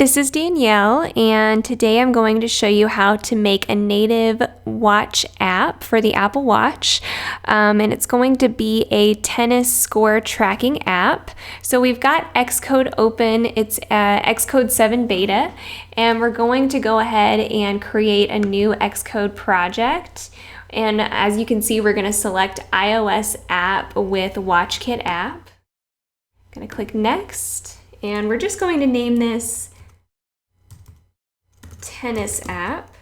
This is Danielle, and today I'm going to show you how to make a native watch app for the Apple Watch, and it's going to be a tennis score tracking app. So we've got Xcode open, it's Xcode 7 beta, and we're going to go ahead and create a new Xcode project. And as you can see, we're going to select iOS app with WatchKit app. Going to click next, and we're just going to name this tennis app.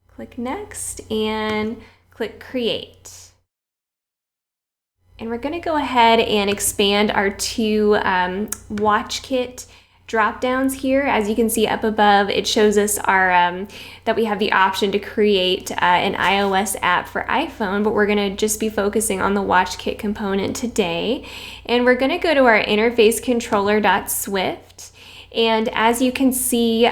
Click next and click create. And we're going to go ahead and expand our two WatchKit drop downs here. As you can see up above, it shows us our that we have the option to create an iOS app for iPhone, but we're going to just be focusing on the WatchKit component today. And we're going to go to our interface controller.swift. And as you can see,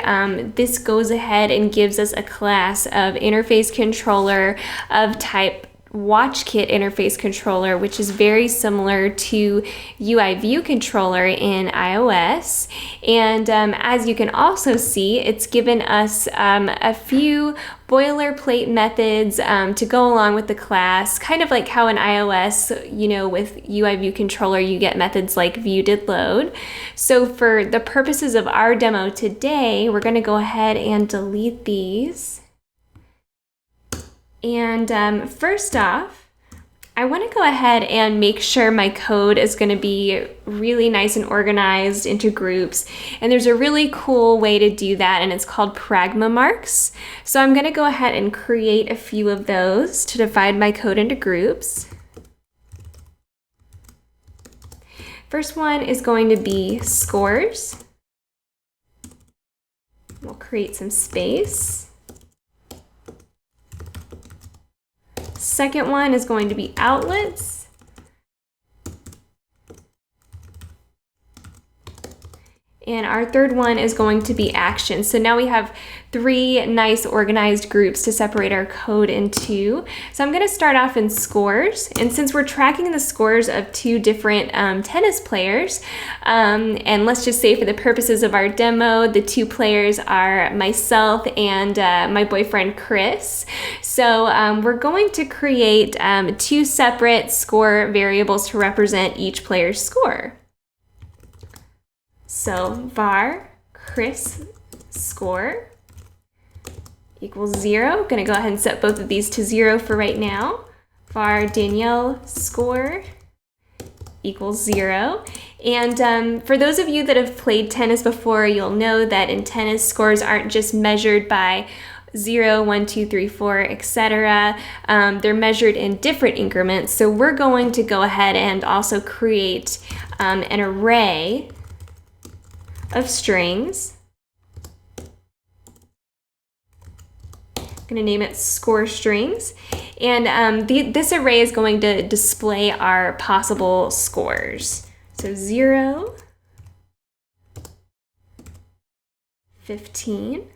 this goes ahead and gives us a class of interface controller of type WatchKit interface controller, which is very similar to UI view controller in iOS. And as you can also see, it's given us a few boilerplate methods to go along with the class, kind of like how in iOS, with UI view controller, you get methods like view.did.load. So for the purposes of our demo today, we're going to go ahead and delete these. And first off, I want to go ahead and make sure my code is going to be really nice and organized into groups. And there's a really cool way to do that, and it's called pragma marks. So I'm going to go ahead and create a few of those to divide my code into groups. First one is going to be scores. We'll create some space. Second one is going to be outlets. And our third one is going to be actions. So now we have three nice organized groups to separate our code into. So I'm going to start off in scores. And since we're tracking the scores of two different tennis players, and let's just say for the purposes of our demo, the two players are myself and my boyfriend, Chris. So we're going to create two separate score variables to represent each player's score. So var Chris score equals 0. I'm going to go ahead and set both of these to 0 for right now. Var Danielle score equals 0. And for those of you that have played tennis before, you'll know that in tennis, scores aren't just measured by 0, 1, 2, 3, 4, etc. They're measured in different increments. So we're going to go ahead and also create an array of strings. I'm going to name it score strings. And this array is going to display our possible scores. So 0, 15,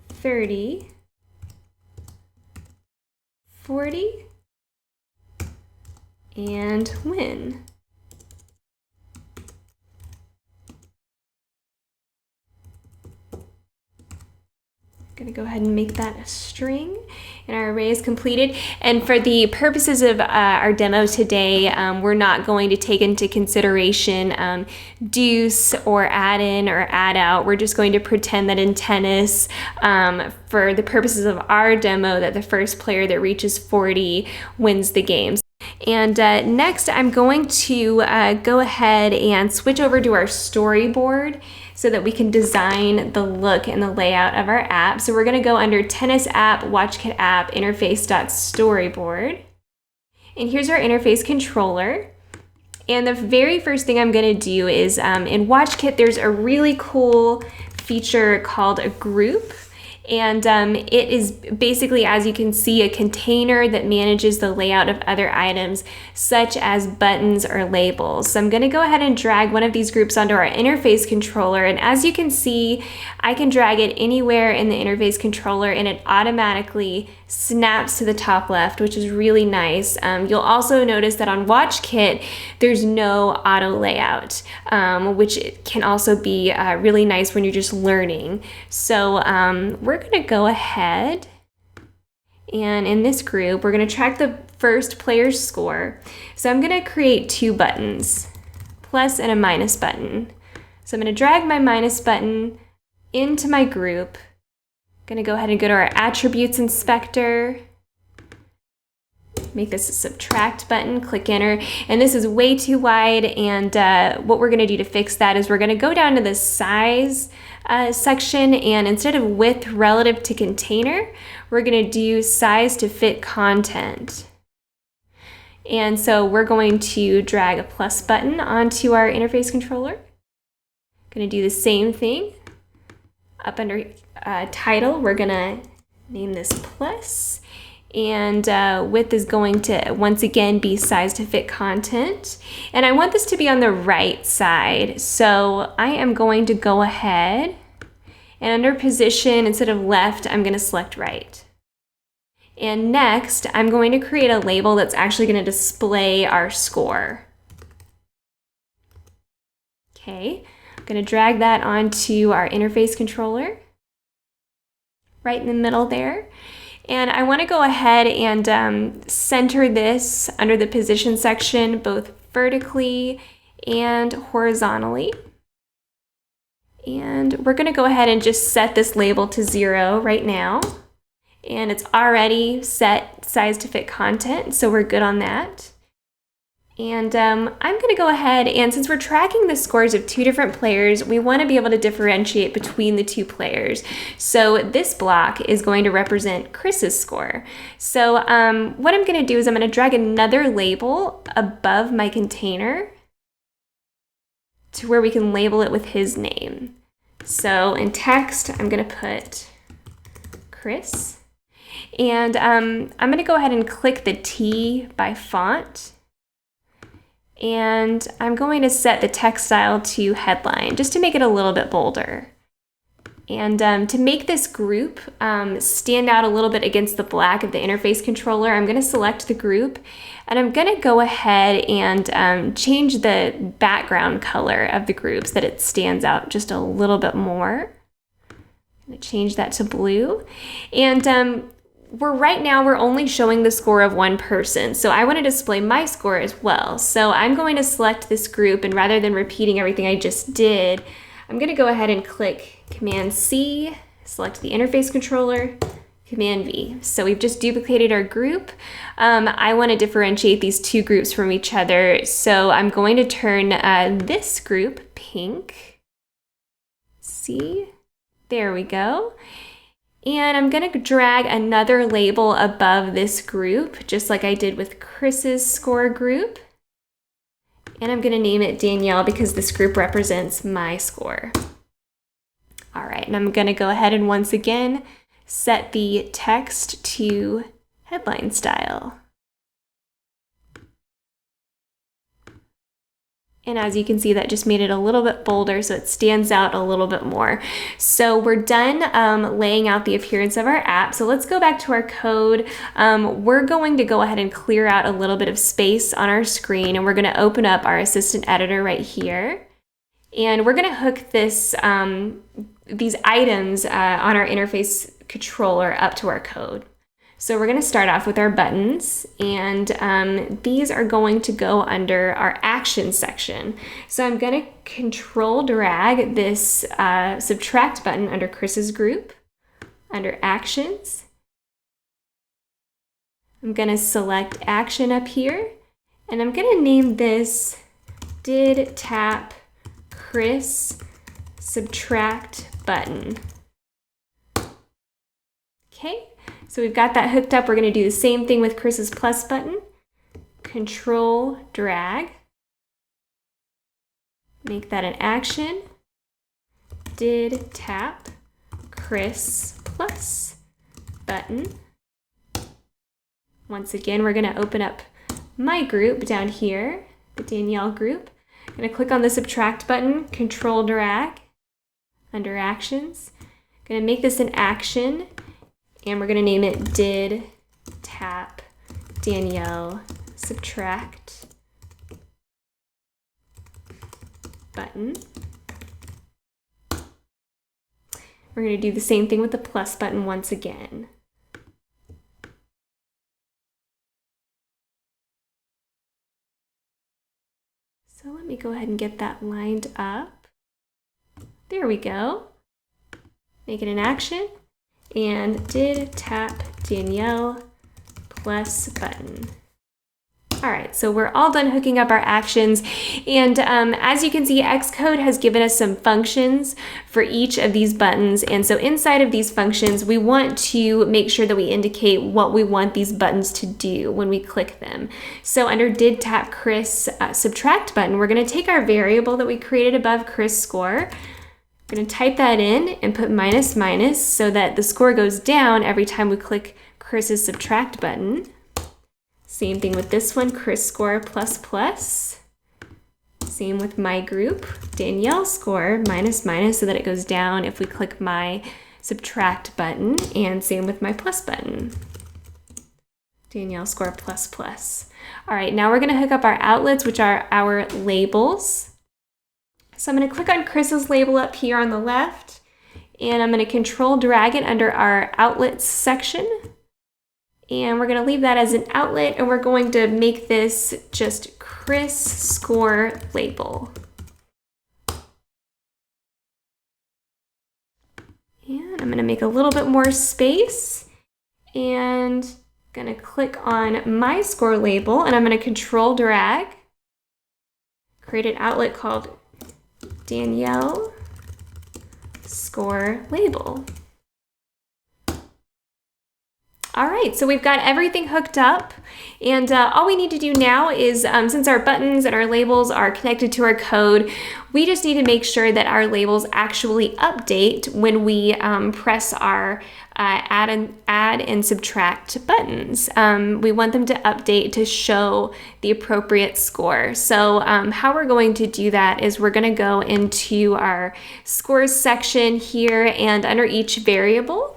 30, 40, and win. Going to go ahead and make that a string, and our array is completed. And for the purposes of our demo today, we're not going to take into consideration deuce or add in or add out. We're just going to pretend that in tennis, for the purposes of our demo, that the first player that reaches 40 wins the game. And next, I'm going to go ahead and switch over to our storyboard so that we can design the look and the layout of our app. So we're going to go under Tennis App, WatchKit App, Interface.Storyboard. And here's our interface controller. And the very first thing I'm going to do is in WatchKit, there's a really cool feature called a group. And it is basically, as you can see, a container that manages the layout of other items, such as buttons or labels. So I'm going to go ahead and drag one of these groups onto our interface controller. And as you can see, I can drag it anywhere in the interface controller, and it automatically snaps to the top left, which is really nice. You'll also notice that on WatchKit, there's no auto layout, which can also be really nice when you're just learning. So we're gonna go ahead, and in this group, we're gonna track the first player's score. So I'm gonna create 2 buttons, plus and a minus button. So I'm gonna drag my minus button into my group. Gonna go ahead and go to our attributes inspector, make this a subtract button, click enter, and this is way too wide, and what we're gonna do to fix that is we're gonna go down to the size section, and instead of width relative to container, we're gonna do size to fit content. And so we're going to drag a plus button onto our interface controller. Gonna do the same thing. Up under title, we're gonna name this plus, and width is going to once again be size to fit content, and I want this to be on the right side, so I am going to go ahead and under position, instead of left, I'm going to select right. And next I'm going to create a label that's actually going to display our score. Okay, I'm going to drag that onto our interface controller, right in the middle there. And I want to go ahead and center this under the position section, both vertically and horizontally. And we're going to go ahead and just set this label to 0 right now. And it's already set size to fit content, so we're good on that. And I'm going to go ahead, and since we're tracking the scores of 2 different players, we want to be able to differentiate between the 2 players. So this block is going to represent Chris's score. So what I'm going to do is I'm going to drag another label above my container to where we can label it with his name. So in text, I'm going to put Chris. And I'm going to go ahead and click the T by font. And I'm going to set the text style to headline, just to make it a little bit bolder. And to make this group stand out a little bit against the black of the interface controller, I'm going to select the group, and I'm going to go ahead and change the background color of the group so that it stands out just a little bit more. I'm going to change that to blue. And right now we're only showing the score of 1 person, so I want to display my score as well. So I'm going to select this group, and rather than repeating everything I just did, I'm going to go ahead and click Command C, select the interface controller, Command V. So we've just duplicated our group. I want to differentiate these 2 groups from each other, so I'm going to turn this group pink. See? There we go. And I'm going to drag another label above this group, just like I did with Chris's score group. And I'm going to name it Danielle because this group represents my score. All right, and I'm going to go ahead and once again set the text to headline style. And as you can see, that just made it a little bit bolder so it stands out a little bit more. So we're done laying out the appearance of our app. So let's go back to our code. We're going to go ahead and clear out a little bit of space on our screen, and we're going to open up our assistant editor right here. And we're going to hook this, these items on our interface controller up to our code. So we're going to start off with our buttons, and these are going to go under our action section. So I'm going to control drag this subtract button under Chris's group, under actions. I'm going to select action up here, and I'm going to name this did tap Chris subtract button. Okay. So we've got that hooked up. We're going to do the same thing with Chris's plus button. Control drag. Make that an action. Did tap Chris plus button. Once again, we're going to open up my group down here, the Danielle group. I'm going to click on the subtract button, control drag under actions. I'm going to make this an action. and we're gonna name it did tap Danielle subtract button. We're going to do the same thing with the plus button once again. So let me go ahead and get that lined up. There we go. Make it an action. And did tap Danielle plus button. All right, so we're all done hooking up our actions. And as you can see, Xcode has given us some functions for each of these buttons. And so inside of these functions, we want to make sure that we indicate what we want these buttons to do when we click them. So under did tap Chris subtract button, we're gonna take our variable that we created above Chris score. We're gonna type that in and put minus minus so that the score goes down every time we click Chris's subtract button. Same thing with this one, Chris score plus plus. Same with my group, Danielle score minus minus so that it goes down if we click my subtract button, and same with my plus button. Danielle score plus plus. All right, now we're gonna hook up our outlets, which are our labels. So I'm gonna click on Chris's label up here on the left, and I'm gonna control drag it under our outlets section. And we're gonna leave that as an outlet, and we're going to make this just Chris score label. And I'm gonna make a little bit more space, and gonna click on my score label, and I'm gonna control drag, create an outlet called Danielle score label. All right, so we've got everything hooked up, and all we need to do now is, since our buttons and our labels are connected to our code, we just need to make sure that our labels actually update when we press our add and subtract buttons. We want them to update to show the appropriate score. So how we're going to do that is we're gonna go into our scores section here, and under each variable,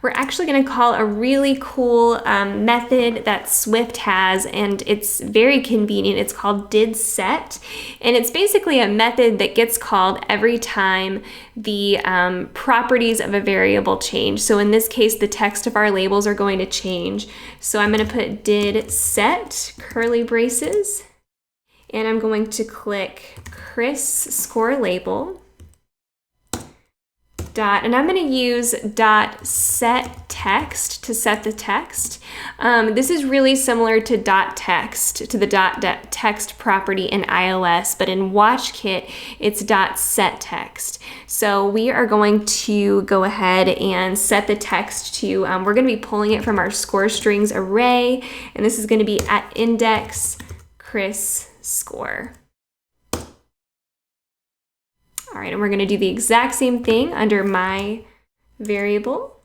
we're actually going to call a really cool method that Swift has, and it's very convenient. It's called didSet, and it's basically a method that gets called every time the properties of a variable change. So in this case, the text of our labels are going to change. So I'm going to put didSet curly braces, and I'm going to click Chris score label. And I'm going to use .set text to set the text. This is really similar to .text, to the .text property in iOS, but in WatchKit, it's .set text. So we are going to go ahead and set the text to, we're going to be pulling it from our score strings array, and this is going to be at index Chris score. All right, and we're going to do the exact same thing under my variable.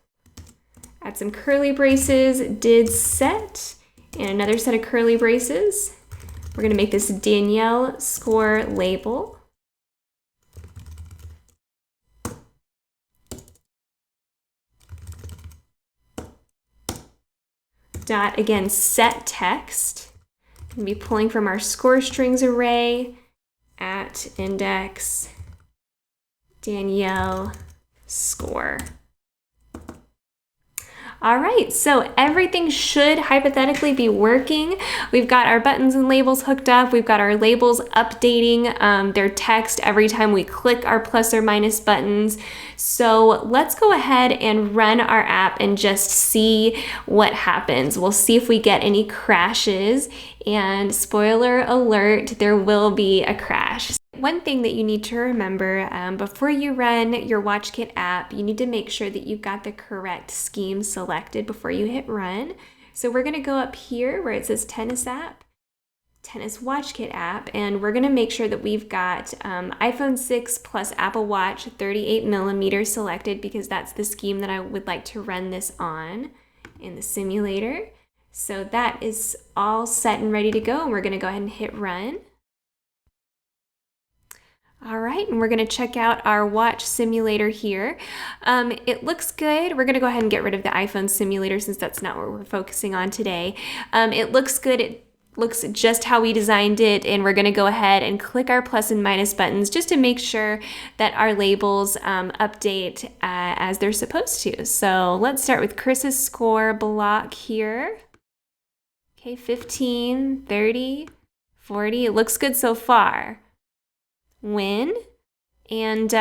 Add some curly braces, didSet, and another set of curly braces. We're going to make this Danielle score label. Again, set text. I'm going to be pulling from our score strings array at index Danielle score. All right, so everything should hypothetically be working. We've got our buttons and labels hooked up. We've got our labels updating their text every time we click our plus or minus buttons. So let's go ahead and run our app and just see what happens. We'll see if we get any crashes, and spoiler alert, there will be a crash. One thing that you need to remember before you run your WatchKit app, you need to make sure that you've got the correct scheme selected before you hit run. So we're going to go up here where it says Tennis app, Tennis WatchKit app, and we're going to make sure that we've got iPhone 6 plus Apple Watch 38mm selected, because that's the scheme that I would like to run this on in the simulator. So that is all set and ready to go, and we're going to go ahead and hit run. All right, and we're gonna check out our watch simulator here. It looks good. We're gonna go ahead and get rid of the iPhone simulator since that's not what we're focusing on today. It looks good. It looks just how we designed it, and we're gonna go ahead and click our plus and minus buttons just to make sure that our labels update as they're supposed to. So let's start with Chris's score block here. Okay, 15, 30, 40. It looks good so far. Win. And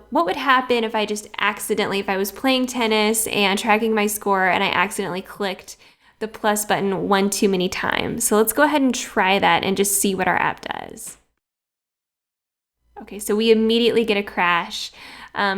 what would happen if I just accidentally, if I was playing tennis and tracking my score and I accidentally clicked the plus button one too many times? So let's go ahead and try that and just see what our app does. Okay, so we immediately get a crash.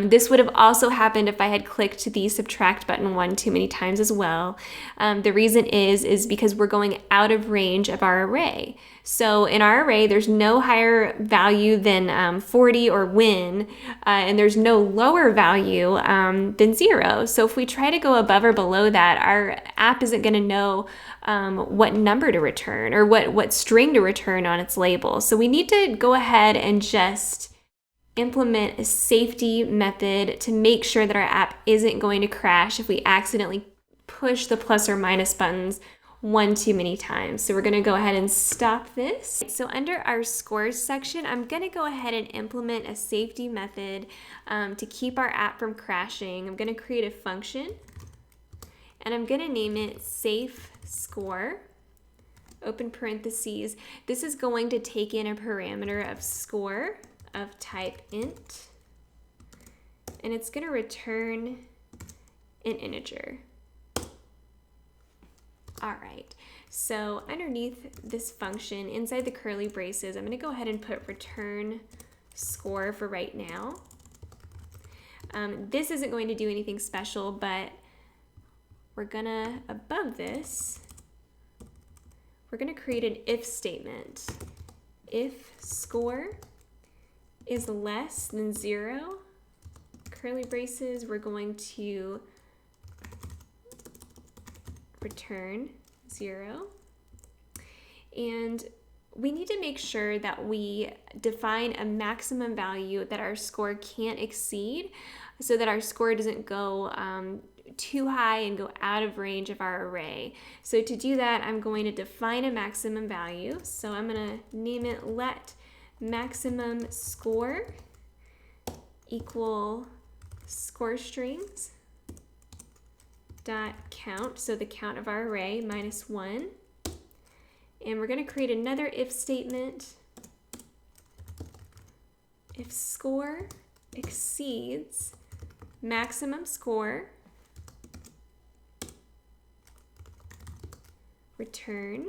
This would have also happened if I had clicked the subtract button one too many times as well. The reason is because we're going out of range of our array. So in our array, there's no higher value than 40 or win, and there's no lower value than 0. So if we try to go above or below that, our app isn't going to know what number to return or what string to return on its label. So we need to go ahead and just implement a safety method to make sure that our app isn't going to crash if we accidentally push the plus or minus buttons one too many times. So we're going to go ahead and stop this. So under our scores section, I'm going to go ahead and implement a safety method to keep our app from crashing. I'm going to create a function and I'm going to name it safe score, open parentheses. This is going to take in a parameter of score of type int, and it's going to return an integer. All right, so underneath this function, inside the curly braces, I'm going to go ahead and put return score for right now. This isn't going to do anything special, but we're gonna, above this, we're gonna create an if statement. If score is less than 0, curly braces, we're going to return 0. And we need to make sure that we define a maximum value that our score can't exceed so that our score doesn't go too high and go out of range of our array. So to do that, I'm going to define a maximum value. So I'm going to name it let maximum score equal score strings dot count, so the count of our array minus 1. And we're going to create another if statement. If score exceeds maximum score, return.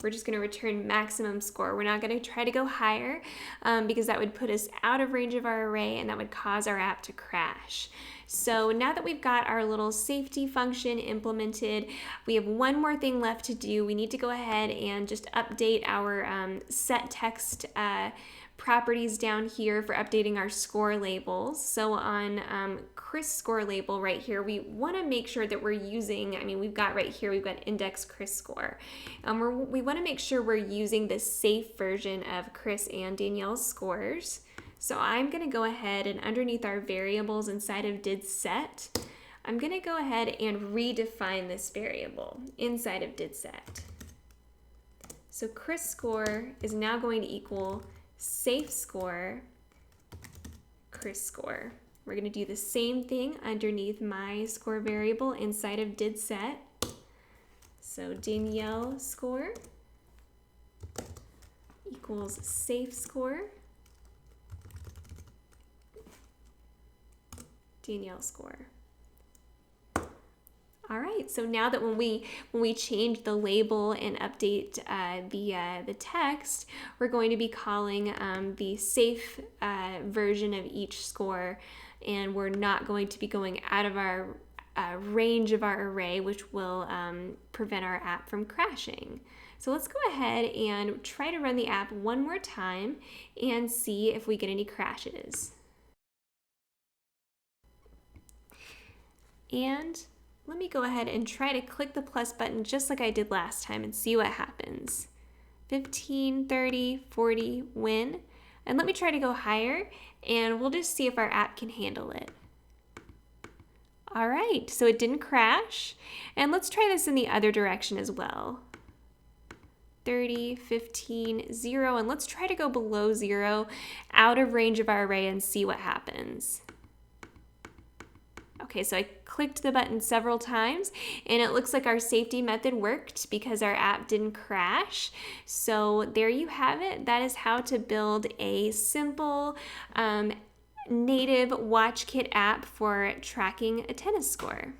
We're just going to return maximum score. We're not going to try to go higher because that would put us out of range of our array and that would cause our app to crash. So now that we've got our little safety function implemented, we have one more thing left to do. We need to go ahead and just update our set text properties down here for updating our score labels. So on Chris score label right here, we want to make sure that we're using, we've got right here, we've got index Chris score. We want to make sure we're using the safe version of Chris and Danielle's scores. So I'm going to go ahead and underneath our variables inside of did set, I'm going to go ahead and redefine this variable inside of did set. So Chris score is now going to equal safe score Chris score. We're going to do the same thing underneath my score variable inside of did set. So Danielle score equals safe score Danielle score. All right, so now that when we change the label and update the text, we're going to be calling the safe version of each score, and we're not going to be going out of our range of our array, which will prevent our app from crashing. So let's go ahead and try to run the app one more time and see if we get any crashes. And let me go ahead and try to click the plus button just like I did last time and see what happens. 15, 30, 40, win. And let me try to go higher, and we'll just see if our app can handle it. All right, so it didn't crash. And let's try this in the other direction as well. 30, 15, 0, and let's try to go below 0, out of range of our array, and see what happens. Okay, so I clicked the button several times, and it looks like our safety method worked because our app didn't crash. So there you have it. That is how to build a simple native WatchKit app for tracking a tennis score.